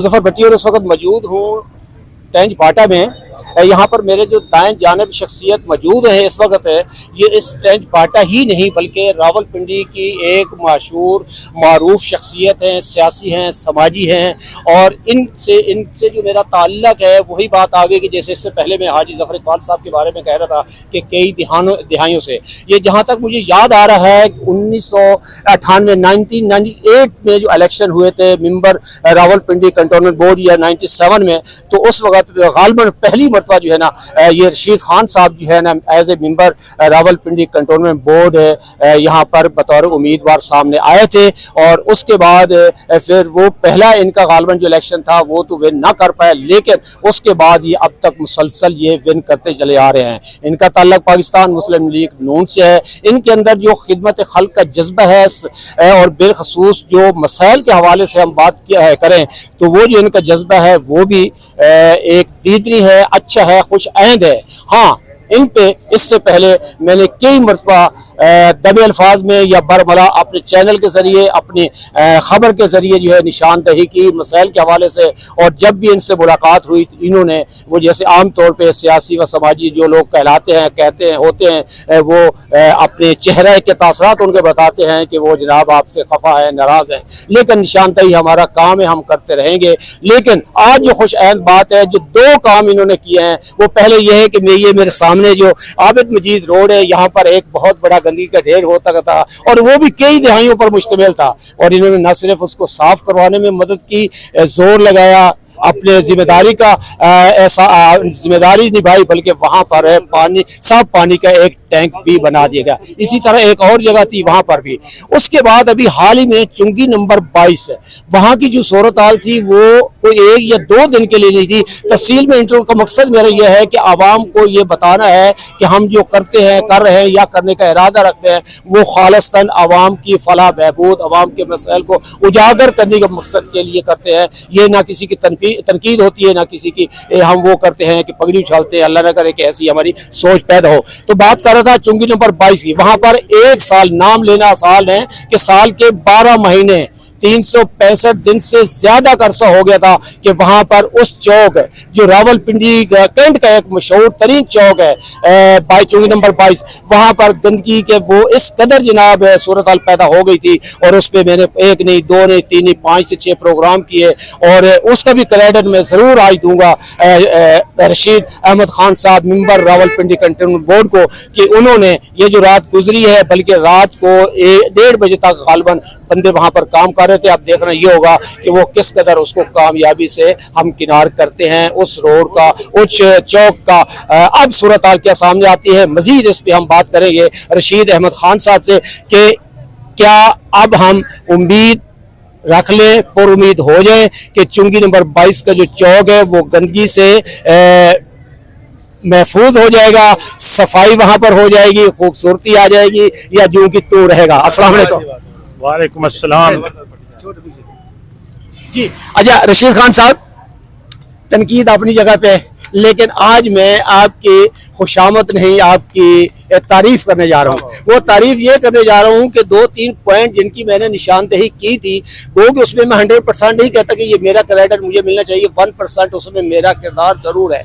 ज़फ़र भट्टी और इस वक्त मौजूद हूँ टेंज बाटा में। यहाँ पर मेरे जो दाएं जानिब शख्सियत मौजूद है इस वक्त है, ये इस टेंज बाटा ही नहीं बल्कि रावलपिंडी की एक मशहूर मारूफ शख्सियत हैं, सियासी हैं, समाजी हैं। और इनसे जो मेरा ताल्लुक़ है वही बात आ गई कि जैसे इससे पहले मैं हाजी ज़फ़र इकबाल साहब के बारे में कह रहा था कि कई दिहाइयों से ये जहाँ तक मुझे याद आ रहा है 1998 में जो इलेक्शन हुए थे मेंबर रावलपिंडी कंटोनमेंट बोर्ड या 97 में, तो उस वक्त गालबन पहली मरतबा जो है ना ये रशीद खान साहब जो है ना as a member Rawalpindi cantonment board यहाँ पर बतौर उम्मीदवार सामने आए थे। और उसके बाद फिर वो पहला इनका गालबन जो इलेक्शन था वो तो विन ना कर पाए, लेकिन उसके बाद ये अब तक मुसलसल ये विन करते चले आ रहे हैं। इनका ताल्लुक पाकिस्तान मुस्लिम लीग नून से है। इनके अंदर जो खिदमत खल्क का जज्बा है और बिलखसूस जो मसाइल के हवाले से हम बात करें तो वो जो इनका जज्बा है वो भी एक दीदनी है, अच्छा है, खुश आइंद है। हाँ, इन पे इससे पहले मैंने कई मरतबा दबे अल्फाज में या बरमला अपने चैनल के ज़रिए अपनी ख़बर के ज़रिए जो है निशानदही की मसाइल के हवाले से। और जब भी इनसे मुलाकात हुई इन्होंने वो जैसे आम तौर पे सियासी व समाजी जो लोग कहलाते हैं, कहते हैं, होते हैं, वो अपने चेहरे के तासरात उनके बताते हैं कि वो जनाब आपसे खफा है, नाराज़ है। लेकिन निशानदही हमारा काम है, हम करते रहेंगे। लेकिन आज जो खुश आइंद बात है, जो दो काम इन्होंने किए हैं, वो पहले ये है कि ये मेरे सामने जो आबिद मजीद रोड है यहाँ पर एक बहुत बड़ा गंदगी का ढेर होता था और वो भी कई दिहाइयों पर मुश्तमिल था। और इन्होंने न सिर्फ उसको साफ करवाने में मदद की, जोर लगाया, अपने जिम्मेदारी का ऐसा जिम्मेदारी निभाई, बल्कि वहाँ पर पानी साफ पानी का एक टैंक भी बना दिया गया। इसी तरह एक और जगह थी वहाँ पर भी। उसके बाद अभी हाल ही में चुंगी नंबर 22 है, वहाँ की जो सूरत हाल थी वो कोई 1 या 2 दिन के लिए नहीं थी। तफसील में इंटरव्यू का मकसद मेरा यह है कि आवाम को ये बताना है कि हम जो करते हैं, कर रहे हैं या करने का इरादा रखते हैं वो खालिस्तन आवाम की फलाह बहबूद, आवाम के मसाइल को उजागर करने के मकसद के लिए करते हैं। ये ना किसी की तनकीद होती है, ना किसी की हम वो करते हैं कि पगड़ी उछालते हैं। अल्लाह न करे कि ऐसी हमारी सोच पैदा हो। तो बात कर रहा था चुंगी नंबर 22 की। वहां पर एक साल, नाम लेना आसान है कि साल के 12 महीने 365 दिन से ज्यादा का अरसा हो गया था कि वहां पर उस चौक जो रावलपिंडी कैंट का एक मशहूर तरीन चौक है चौकी नंबर 22, वहां पर गंदगी के वो इस कदर जनाब सूरत हाल पैदा हो गई थी। और उस पर मैंने 1 नहीं, 2 नहीं, 3 नहीं, 5 से 6 प्रोग्राम किए और उसका भी क्रेडिट मैं जरूर आज दूंगा रशीद अहमद खान साहब मेंबर रावलपिंडी कंटोनमेंट बोर्ड को कि उन्होंने ये जो रात गुजरी है, बल्कि रात को 1:30 बजे तक गालबन बंदे वहां पर काम कर रहे थे। अब देखना ये होगा कि वो किस कदर उसको कामयाबी से हम किनार करते हैं, उस रोड का, उस चौक का। अब सूरत हाल क्या सामने आती है, मजीद इस पे हम बात करेंगे रशीद अहमद खान साहब से कि क्या अब हम उम्मीद रख लें, पर उम्मीद हो जाए कि चुंगी नंबर 22 का जो चौक है वो गंदगी से महफूज हो जाएगा, सफाई वहां पर हो जाएगी, खूबसूरती आ जाएगी, या जो कि तो रहेगा। अस्सलाम वालेकुम। वालेकुम अस्सलाम जी। अच्छा रशीद खान साहब, तनकीद अपनी जगह पे, लेकिन आज मैं आपकी खुशामद नहीं आपकी तारीफ करने जा रहा हूँ। वो तारीफ ये करने जा रहा हूँ कि 2-3 पॉइंट जिनकी मैंने निशानदही की थी वो कि उसमें मैं 100% नहीं कहता कि ये मेरा क्रेडिट मुझे मिलना चाहिए, 1% उसमें मेरा किरदार जरूर है,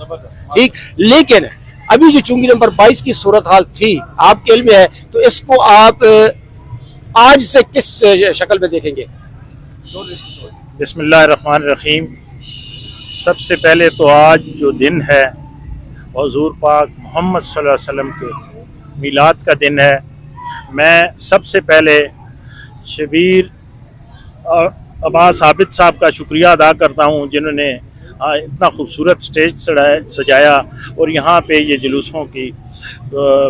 ठीक। लेकिन अभी जो चुंगी नंबर 22 की सूरत हाल थी आपके इल्म में है, तो इसको आप आज से किस शक्ल में देखेंगे? बिस्मिल्लाहिर्रहमानिर्रहीम। सबसे पहले तो आज जो दिन है हुज़ूर पाक मोहम्मद सल्लल्लाहु अलैहि वसल्लम के मिलाद का दिन है। मैं सबसे पहले शबीर अब्बास आबिद साहब का शुक्रिया अदा करता हूँ जिन्होंने इतना खूबसूरत स्टेज सजाया और यहाँ पे ये जुलूसों की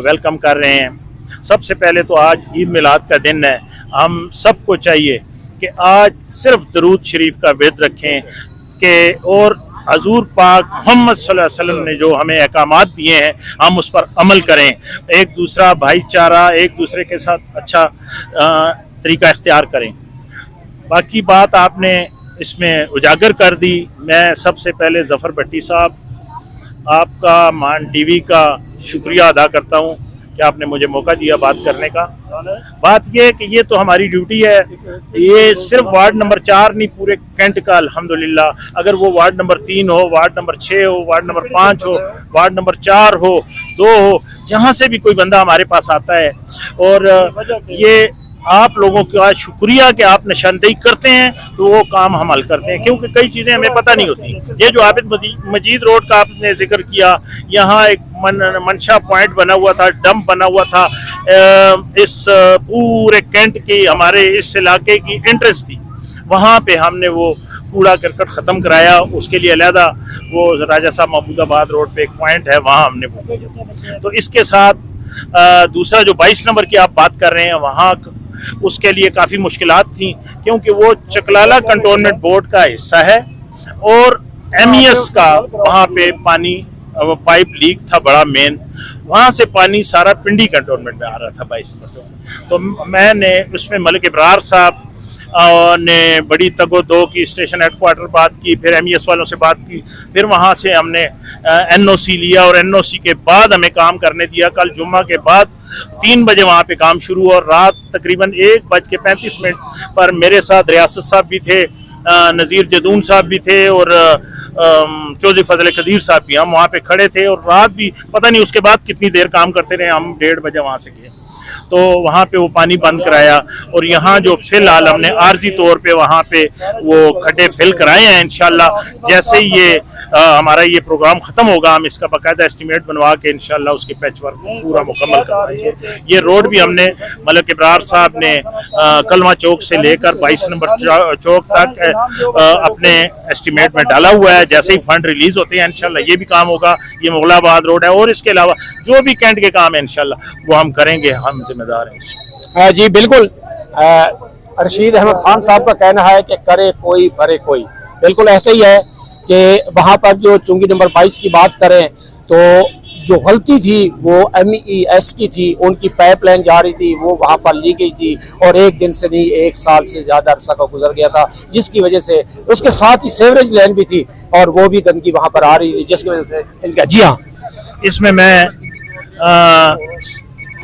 वेलकम कर रहे हैं। सबसे पहले तो आज ईद मिलाद का दिन है। हम सबको चाहिए कि आज सिर्फ दरूद शरीफ का विर्द रखें कि और हजूर पाक मोहम्मद सल्लल्लाहु अलैहि वसल्लम ने जो हमें अहकामात दिए हैं हम उस पर अमल करें। एक दूसरा भाईचारा, एक दूसरे के साथ अच्छा तरीका इख्तियार करें। बाकी बात आपने इसमें उजागर कर दी। मैं सबसे पहले ज़फ़र भट्टी साहब आपका मान टीवी का शुक्रिया अदा करता हूँ کہ آپ نے مجھے موقع دیا بات کرنے کا. بات یہ ہے کہ یہ تو ہماری ڈیوٹی ہے. یہ صرف وارڈ نمبر 4 نہیں، پورے کینٹ کا الحمدللہ. اگر وہ وارڈ نمبر 3 ہو، وارڈ نمبر 6 ہو، وارڈ نمبر 5 ہو، وارڈ نمبر 4 ہو، 2 ہو، جہاں سے بھی کوئی بندہ ہمارے پاس آتا ہے، اور یہ آپ لوگوں کا شکریہ کہ آپ نشاندہی کرتے ہیں تو وہ کام ہم حل کرتے ہیں، کیونکہ کئی چیزیں ہمیں پتہ نہیں ہوتی. یہ جو عابد مجید روڈ کا آپ نے ذکر کیا، یہاں ایک منشا پوائنٹ بنا ہوا تھا، ڈمپ بنا ہوا تھا، اس پورے کینٹ کی ہمارے اس علاقے کی انٹرسٹ تھی. وہاں پہ ہم نے وہ کوڑا کرکٹ ختم کرایا. اس کے لیے علیحدہ وہ راجہ صاحب محمود آباد روڈ پہ ایک پوائنٹ ہے، وہاں ہم نے وہ کیا. تو اس کے ساتھ دوسرا جو 22 نمبر کی آپ بات کر رہے ہیں، وہاں اس کے لیے کافی مشکلات تھیں، کیونکہ وہ چکلالہ کنٹونمنٹ بورڈ کا حصہ ہے، اور ایم ای ایس کا وہاں پہ پانی پائپ لیک تھا بڑا مین. وہاں سے پانی سارا پنڈی کنٹونمنٹ میں آ رہا تھا 22 نمبر. تو میں نے اس میں ملک ابرار صاحب نے بڑی تگ و دو کی، اسٹیشن ہیڈ کوارٹر بات کی، پھر ایم ای ایس والوں سے بات کی، پھر وہاں سے ہم نے این او سی لیا، اور این او سی کے بعد ہمیں کام کرنے دیا. کل جمعہ کے بعد 3 بجے وہاں پہ کام شروع، اور رات تقریباً 1:35 پر میرے ساتھ ریاست صاحب بھی تھے، نذیر جدون صاحب بھی تھے، اور چودھری فضل قدیر صاحب بھی. ہم وہاں پہ کھڑے تھے، اور رات بھی پتہ نہیں اس کے بعد کتنی دیر کام کرتے رہے. ہم 1:30 بجے وہاں سے گئے تو وہاں پہ وہ پانی بند کرایا، اور یہاں جو فی الحال ہم نے عارضی طور پہ وہاں پہ وہ کھڈے فل کرائے ہیں. انشاءاللہ جیسے ہی یہ ہمارا یہ پروگرام ختم ہوگا، ہم اس کا باقاعدہ اسٹیمیٹ بنوا کے انشاءاللہ اس کی پیچ ورک پورا مکمل کروائیں گے. یہ روڈ بھی ہم نے ملک ابرار صاحب نے کلمہ چوک سے لے کر 22 نمبر چوک تک اپنے اسٹیمیٹ میں ڈالا ہوا ہے. جیسے ہی فنڈ ریلیز ہوتے ہیں انشاءاللہ یہ بھی کام ہوگا. یہ مغل آباد روڈ ہے، اور اس کے علاوہ جو بھی کینٹ کے کام ہیں انشاءاللہ وہ ہم کریں گے، ہم ذمہ دار ہیں. جی بالکل، رشید احمد خان صاحب کا کہنا ہے کہ کرے کوئی بھرے کوئی. بالکل ایسے ہی ہے کہ وہاں پر جو چونگی نمبر 22 کی بات کریں تو جو غلطی تھی وہ ایم ای ایس کی تھی. ان کی پائپ لائن جا رہی تھی، وہ وہاں پر لی گئی تھی، اور ایک دن سے نہیں 1 سال سے زیادہ عرصہ کا گزر گیا تھا، جس کی وجہ سے اس کے ساتھ ہی سیوریج لائن بھی تھی، اور وہ بھی گندگی وہاں پر آ رہی تھی، جس کی وجہ سے ان کا. جی ہاں، اس میں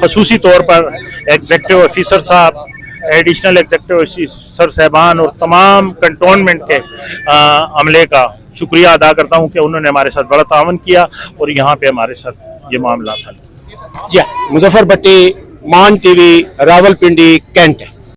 خصوصی طور پر ایگزیکٹو آفیسر صاحب، ایڈیشنل ایگزیکٹو آفیسر صاحبان اور تمام کنٹونمنٹ کے عملے کا شکریہ ادا کرتا ہوں کہ انہوں نے ہمارے ساتھ بڑا تعاون کیا اور یہاں پہ ہمارے ساتھ یہ معاملات حل کیا. جی مظفر بٹی، مان ٹی وی، راولپنڈی، کینٹ.